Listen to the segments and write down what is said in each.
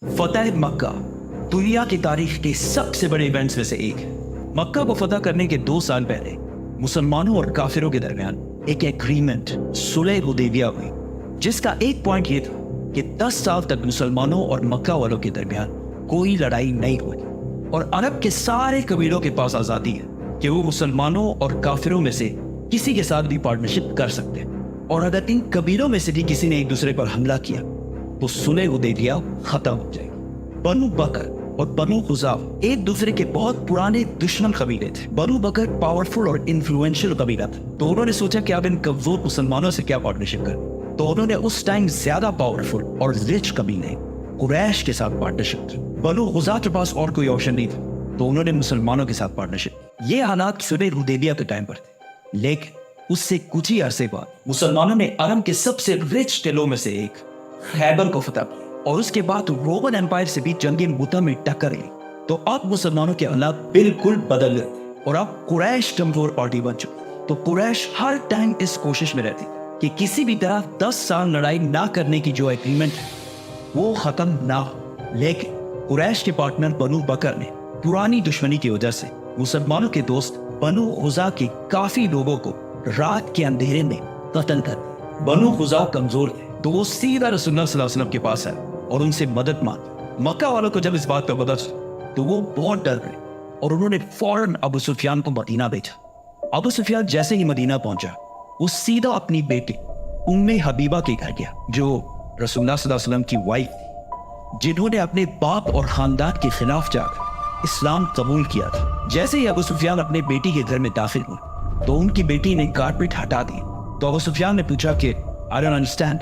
फतह मक्का दुनिया की तारीख के सबसे बड़े इवेंट्स में से एक है। मक्का को फतह करने के 2 साल पहले मुसलमानों और काफिरों के दरमियान एक एग्रीमेंट सुलह हुदैबिया हुई, जिसका एक पॉइंट ये था कि 10 साल तक मुसलमानों और मक्का वालों के दरमियान कोई लड़ाई नहीं हुई और अरब के सारे कबीलों के पास आज़ादी है कि वो मुसलमानों और काफिरों में से किसी के साथ भी पार्टनरशिप कर सकते हैं। और अगर इन कबीलों में से भी किसी ने एक दूसरे पर हमला किया तो सुलह हुदैबिया खत्म हो जाएगी। बनु बकर और बनु खुज़ाफ एक दूसरे के बहुत पुराने दुश्मन कबीले थे। बनु बकर पावरफुल और इन्फ्लुएंशियल कबीला था, तो उन्होंने सोचा कि अब इन कमजोर मुसलमानों से क्या पार्टनरशिप करें। तो उन्होंने उस टाइम ज्यादा पावरफुल और रिच कबीले कुरैश के साथ पार्टनरशिप की। बनु खुज़ाफ के पास और कोई ऑप्शन नहीं था, तो उन्होंने मुसलमानों के साथ पार्टनरशिप। ये हालात सुलह हुदैबिया के टाइम पर थे, लेकिन उससे कुछ ही अरसे बाद मुसलमानों ने अरब के सबसे रिच टिलों में से एक खैबर को फतह किया और उसके बाद रोमन एम्पायर से भी जंग मुता में टक्कर ली। तो अब मुसलमानों के हालात बिल्कुल बदल गए और अब कुरैश कमजोर पार्टी बन चुकी। तो कुरैश हर टाइम इस कोशिश में रहती कि किसी भी तरह 10 साल लड़ाई ना करने की जो एग्रीमेंट है वो खत्म ना हो। लेकिन कुरैश के पार्टनर बनु बकर ने पुरानी दुश्मनी की वजह से मुसलमानों के दोस्त बनु खुज़ा के काफी लोगों को रात के अंधेरे में कत्ल कर दिया। बनु खुज़ा कमजोर थे, तो वो सीधा रसूलुल्लाह सल्लल्लाहु अलैहि वसल्लम के पास आए और उनसे मदद मांगी। मक्का वालों को जब इस बात का पता चला तो वो बहुत डर गए और उन्होंने फौरन अबू सुफियान को मदीना भेजा। अबू सुफियान जैसे ही मदीना पहुंचा वो सीधा अपनी बेटी उम्मे हबीबा के घर गया, जो रसूलुल्लाह सल्लल्लाहु अलैहि वसल्लम की वाइफ थी, जिन्होंने अपने बाप और खानदान के खिलाफ जाकर इस्लाम कबूल किया था। जैसे ही अबू सुफियान अपने बेटी के घर में दाखिल हुए तो उनकी बेटी ने कारपेट हटा दी। तो अबू सुफियान ने पूछा कि आई डोंट अंडरस्टैंड,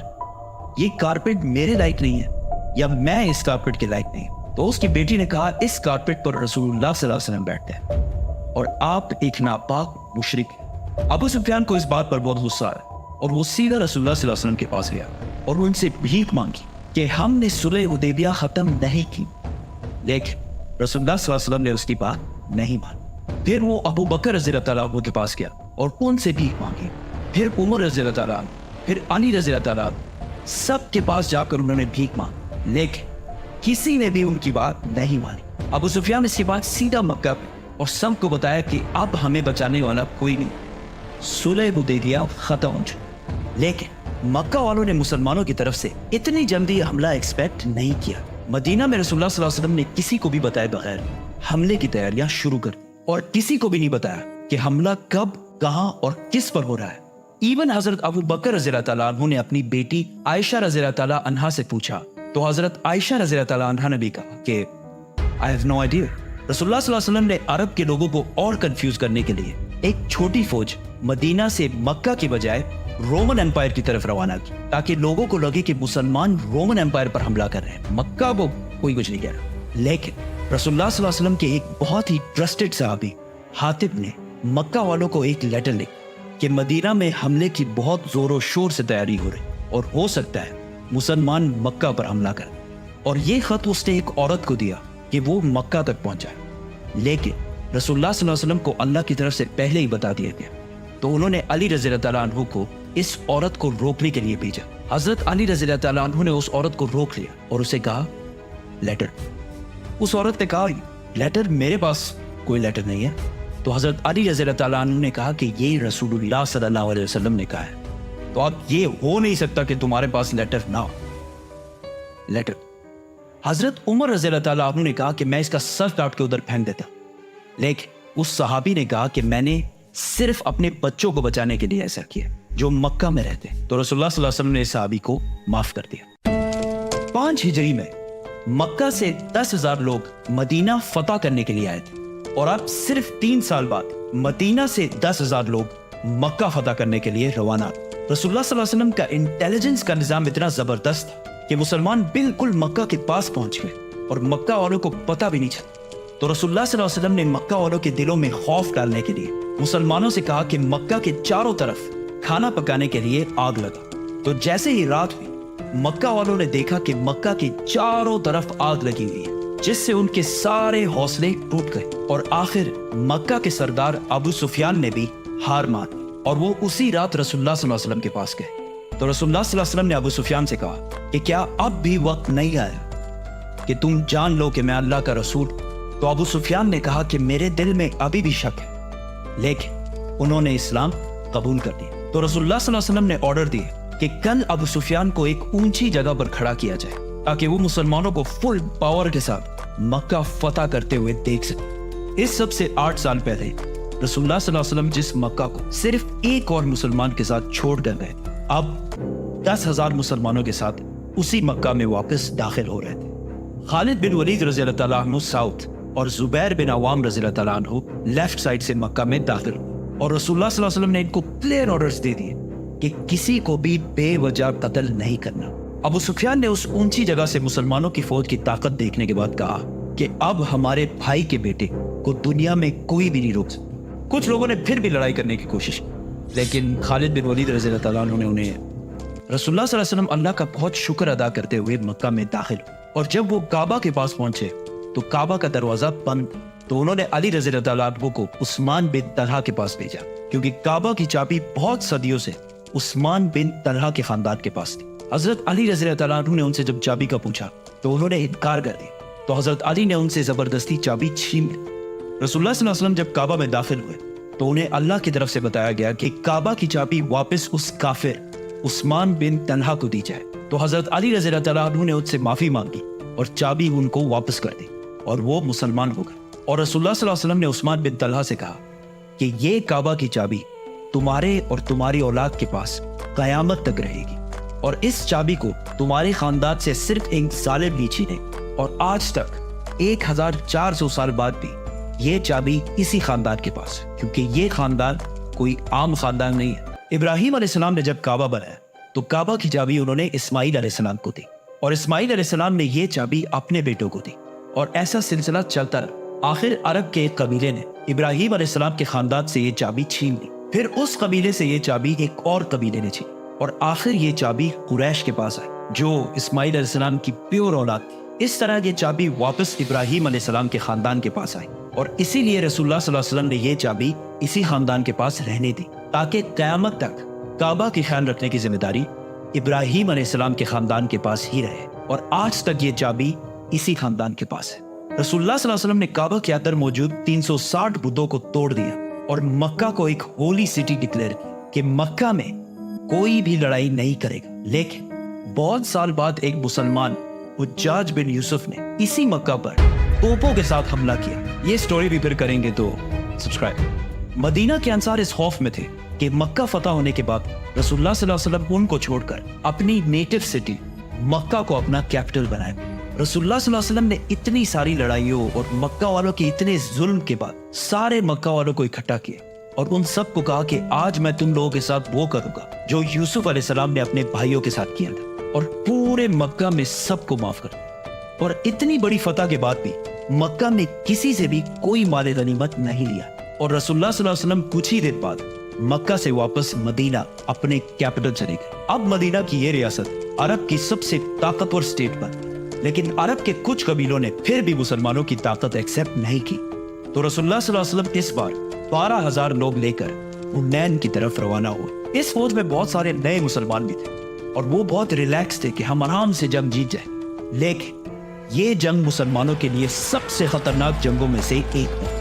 ये कारपेट मेरे लायक नहीं है या मैं इस कारपेट के लायक नहीं। तो उसकी बेटी ने कहा, इस कारपेट पर रसूलुल्लाह सल्लल्लाहु अलैहि वसल्लम बैठते हैं और आप एक नापाक मुशरिक हैं। अबू सुफियान को इस बात पर बहुत गुस्सा आया और वो सीधा रसूलुल्लाह सल्लल्लाहु अलैहि वसल्लम के पास गया और उनसे भीख मांगी कि हमने सुलह हुदैबिया खत्म नहीं की। लेकिन रसूलुल्लाह सल्लल्लाहु अलैहि वसल्लम ने उसकी बात नहीं मानी। फिर वो अबू बकर रज़ियल्लाहु अन्हु के पास गया और उनसे भीख मांगी। फिर उमर रज़ियल्लाहु अन्हु, फिर अली रज़ियल्लाहु अन्हु, सब के पास जाकर उन्होंने भीख मांगी, लेकिन किसी ने भी उनकी बात नहीं मानी। अबू सुफियान ने इसके बाद सीधा मक्का पे और सबको बताया कि अब हमें बचाने वाला कोई नहीं, सुलह हुदैबिया खत्म हो चुकी। लेकिन मक्का वालों ने मुसलमानों की तरफ से इतनी जल्दी हमला एक्सपेक्ट नहीं किया। मदीना में रसूलुल्लाह सल्लल्लाहु अलैहि वसल्लम ने किसी को भी बताए बगैर हमले की तैयारियां शुरू कर और किसी को भी नहीं बताया कि हमला कब, कहां और किस पर हो रहा है। इवन हजरत अबू बकर रज़ियल्लाहु अन्हु ने अपनी बेटी आयशा रज़ियल्लाहु अन्हा से पूछा तो हजरत आयशा रज़ियल्लाहु अन्हा ने भी कहा कि आई हैव नो आइडिया। रसूलुल्लाह सल्लल्लाहु अलैहि वसल्लम ने अरब के लोगों को और कंफ्यूज करने के लिए एक छोटी फौज मदीना से मक्का की बजाय रोमन एम्पायर की तरफ रवाना की, ताकि लोगों को लगे कि मुसलमान रोमन एम्पायर पर हमला कर रहे हैं, मक्का को कोई कुछ नहीं कह रहा। लेकिन रसूलुल्लाह सल्लल्लाहु अलैहि वसल्लम के एक बहुत ही ट्रस्टेड सहाबी हातिब ने मक्का वालों को एक लेटर लिखा कि मदीना में हमले की बहुत जोरों शोर से तैयारी हो रही और हो सकता है मुसलमान मक्का पर हमला कर। और ये खत उसने एक औरत को दिया कि वो मक्का तक पहुंचाए, लेकिन रसूलुल्लाह सल्लल्लाहु अलैहि वसल्लम को अल्लाह की तरफ से पहले ही बता दिया गया। तो उन्होंने अली रज़ियल्लाहु अन्हु को इस औरत को रोकने के लिए भेजा। हजरत अली रज़ियल्लाहु अन्हु ने उस औरत को रोक लिया और उसे कहा, लेटर। उस औरत ने कहा, लेटर? मेरे पास कोई लेटर नहीं है। तो हजरत अली रज़ियल्लाहु अन्हु ने कहा कि ये रसूलुल्लाह सल्लल्लाहु अलैहि वसल्लम ने कहा है, तो अब ये हो नहीं सकता कि तुम्हारे पास लेटर ना हो। लेटर। हजरत उमर रज़ियल्लाहु अन्हु ने कहा कि मैं इसका सर काट के उधर फेंक देता, लेकिन उस सहाबी ने कहा कि मैंने सिर्फ अपने बच्चों को बचाने के लिए ऐसा किया जो मक्का में रहते। तो रसूलुल्लाह सल्लल्लाहु अलैहि वसल्लम ने इस सहाबी को माफ कर दिया। 5 हिजरी में मक्का से 10,000 लोग मदीना फतह करने के लिए आए थे और अब सिर्फ 3 साल बाद मदीना से 10,000 लोग मक्का फतह करने के लिए रवाना। रसूलुल्लाह सल्लल्लाहु अलैहि वसल्लम का इंटेलिजेंस का निजाम इतना जबरदस्त था कि मुसलमान बिल्कुल मक्का के पास पहुंच गए और मक्का वालों को पता भी नहीं चला। तो रसूलुल्लाह सल्लल्लाहु अलैहि वसल्लम ने मक्का वालों के दिलों में खौफ डालने के लिए मुसलमानों से कहा कि मक्का के चारों तरफ खाना पकाने के लिए आग लगा। तो जैसे ही रात हुई मक्का वालों ने देखा कि मक्का के चारों तरफ आग लगी हुई है, जिससे उनके सारे हौसले टूट गए और आखिर मक्का के सरदार अबू सुफियान ने भी हार मान और वो उसी रात रसूलुल्लाह सल्लल्लाहु अलैहि वसल्लम के पास गए। तो रसूलुल्लाह सल्लल्लाहु अलैहि वसल्लम ने अबू सुफियान से कहा कि क्या अब भी वक्त नहीं आया کہ تم جان لو کہ میں اللہ کا رسول ہوں۔ تو ابو سفیان نے کہا کہ میرے دل میں ابھی بھی شک ہے، لیکن انہوں نے اسلام قبول کر لیا۔ تو رسول اللہ صلی اللہ علیہ وسلم نے آرڈر دیے کہ کل ابو سفیان کو ایک اونچی جگہ پر کھڑا کیا جائے تاکہ وہ مسلمانوں کو فل پاور کے ساتھ مکہ فتح کرتے ہوئے دیکھ سکے۔ اس سب سے 8 سال پہلے رسول اللہ صلی اللہ علیہ وسلم جس مکہ کو صرف ایک اور مسلمان کے ساتھ چھوڑ کر گئے، اب 10,000 مسلمانوں کے ساتھ اسی مکہ میں واپس داخل ہو رہے تھے۔ خالد بن ولید رضی اللہ تعالیٰ عنہ ساؤتھ اور زبیر بن عوام رضی اللہ تعالیٰ عنہ لیفٹ سائڈ سے مکہ میں داخل ہوئے، اور رسول اللہ صلی اللہ علیہ وسلم نے ان کو کلیئر آرڈرز دے دیے کہ کسی کو بھی بے وجہ قتل نہیں کرنا۔ ابو سفیان نے اس اونچی جگہ سے مسلمانوں کی فوج کی طاقت دیکھنے کے بعد کہا کہ اب ہمارے بھائی کے بیٹے کو دنیا میں کوئی بھی نہیں روک سکتا۔ کچھ لوگوں نے پھر بھی لڑائی کرنے کی کوشش کی، لیکن خالد بن ولید رضی اللہ تعالیٰ عنہ نے انہیں رسول اللہ صلی اللہ علیہ وسلم اللہ کا بہت شکر ادا کرتے ہوئے مکہ میں داخل ہوئے، اور جب وہ کعبہ کے پاس پہنچے تو کعبہ کا دروازہ بند، تو انہوں نے علی رضی اللہ تعالیٰ عنہ کو عثمان بن طلحہ کے پاس بھیجا، کیونکہ کعبہ کی چابی بہت صدیوں سے عثمان بن طلحہ کے خاندان کے پاس تھی۔ حضرت علی رضی اللہ تعالیٰ عنہ نے ان سے جب چابی کا پوچھا تو انہوں نے انکار کر دیا، تو حضرت علی نے ان سے زبردستی چابی چھین لی۔ رسول اللہ صلی اللہ علیہ وسلم جب کعبہ میں داخل ہوئے تو انہیں اللہ کی طرف سے بتایا گیا کہ کعبہ کی چابی واپس اس کافر عثمان بن طلحہ کو دی جائے، تو حضرت علی رضی اللہ تعالیٰ عنہ نے ان سے معافی مانگی اور چابی ان کو واپس کر دی، اور وہ مسلمان ہو گئے۔ اور رسول اللہ صلی اللہ علیہ وسلم نے عثمان بن طلحہ سے کہا کہ یہ کعبہ کی چابی تمہارے اور تمہاری اولاد کے پاس قیامت تک رہے گی، اور اس چابی کو تمہارے خاندان سے صرف ایک ظالم نہیں چھینے، اور آج تک 1400 سال بعد بھی یہ چابی اسی خاندان کے پاس ہے، کیونکہ یہ خاندان کوئی عام خاندان نہیں ہے۔ ابراہیم علیہ السلام نے جب کعبہ بنایا تو کعبہ کی چابی انہوں نے اسماعیل علیہ السلام کو دی، اور اسماعیل علیہ السلام نے یہ چابی اپنے بیٹوں کو دی، اور ایسا سلسلہ چلتا رہا۔ آخر عرب کے ایک قبیلے نے ابراہیم علیہ السلام کے خاندان سے یہ چابی چھین لی، پھر اس قبیلے سے یہ چابی ایک اور قبیلے نے چھین، اور آخر یہ چابی قریش کے پاس آئی جو اسماعیل علیہ السلام کی پیور اولاد تھی۔ اس طرح یہ چابی واپس ابراہیم علیہ السلام کے خاندان کے پاس آئی، اور اسی لیے رسول اللہ صلی اللہ علیہ وسلم نے یہ چابی اسی خاندان کے پاس رہنے دی، تاکہ قیامت تک کعبہ کی خیال رکھنے کی ذمہ داری ابراہیم علیہ السلام کے خاندان کے پاس ہی رہے، اور آج تک یہ چابی اسی خاندان کے پاس ہے۔ رسول اللہ صلی اللہ علیہ وسلم نے کعبہ کے اندر موجود 360 بتوں کو توڑ دیا اور مکہ کو ایک ہولی سٹی ڈکلیئر کیا کہ مکہ میں کوئی بھی لڑائی نہیں کرے گا۔ لیکن بہت سال بعد ایک مسلمان حجاج بن یوسف نے اسی مکہ پر توپوں کے ساتھ حملہ کیا۔ یہ سٹوری بھی پھر کریں گے تو سبسکرائب۔ مدینہ کے انصار اس خوف میں تھے کہ مکہ فتح ہونے کے بعد رسول اللہ صلی اللہ علیہ وسلم ان کو چھوڑ کر اپنی نیٹو سٹی مکہ کو اپنا کیپٹل بنائے۔ رسول اللہ صلی اللہ علیہ وسلم نے اتنی ساری لڑائیوں اور مکہ والوں کے اتنے ظلم کے بعد سارے مکہ والوں کو اکٹھا کیا اور ان سب کو کہا کہ آج میں تم لوگوں کے ساتھ وہ کروں گا جو یوسف علیہ السلام نے اپنے بھائیوں کے ساتھ کیا تھا، اور پورے مکہ میں سب کو معاف کر دیا۔ اور اتنی بڑی فتح کے بعد بھی مکہ میں کسی سے بھی کوئی مال غنیمت نہیں لیا، اور رسول اللہ صلی اللہ علیہ وسلم کچھ ہی دن بعد مکہ سے واپس مدینہ اپنے کیپٹل چلے گئے۔ اب مدینہ کی یہ ریاست عرب کی سب سے طاقتور سٹیٹ بن، لیکن عرب کے کچھ قبیلوں نے پھر بھی مسلمانوں کی طاقت ایکسپٹ نہیں کی، تو رسول اللہ صلی اللہ علیہ وسلم اس بار 12,000 لوگ لے کر حنین کی طرف روانہ ہوئے۔ اس فوج میں بہت سارے نئے مسلمان بھی تھے اور وہ بہت ریلیکس تھے کہ ہم آرام سے جنگ جیت جائیں، لیکن یہ جنگ مسلمانوں کے لیے سب سے خطرناک جنگوں میں سے ایک ہے۔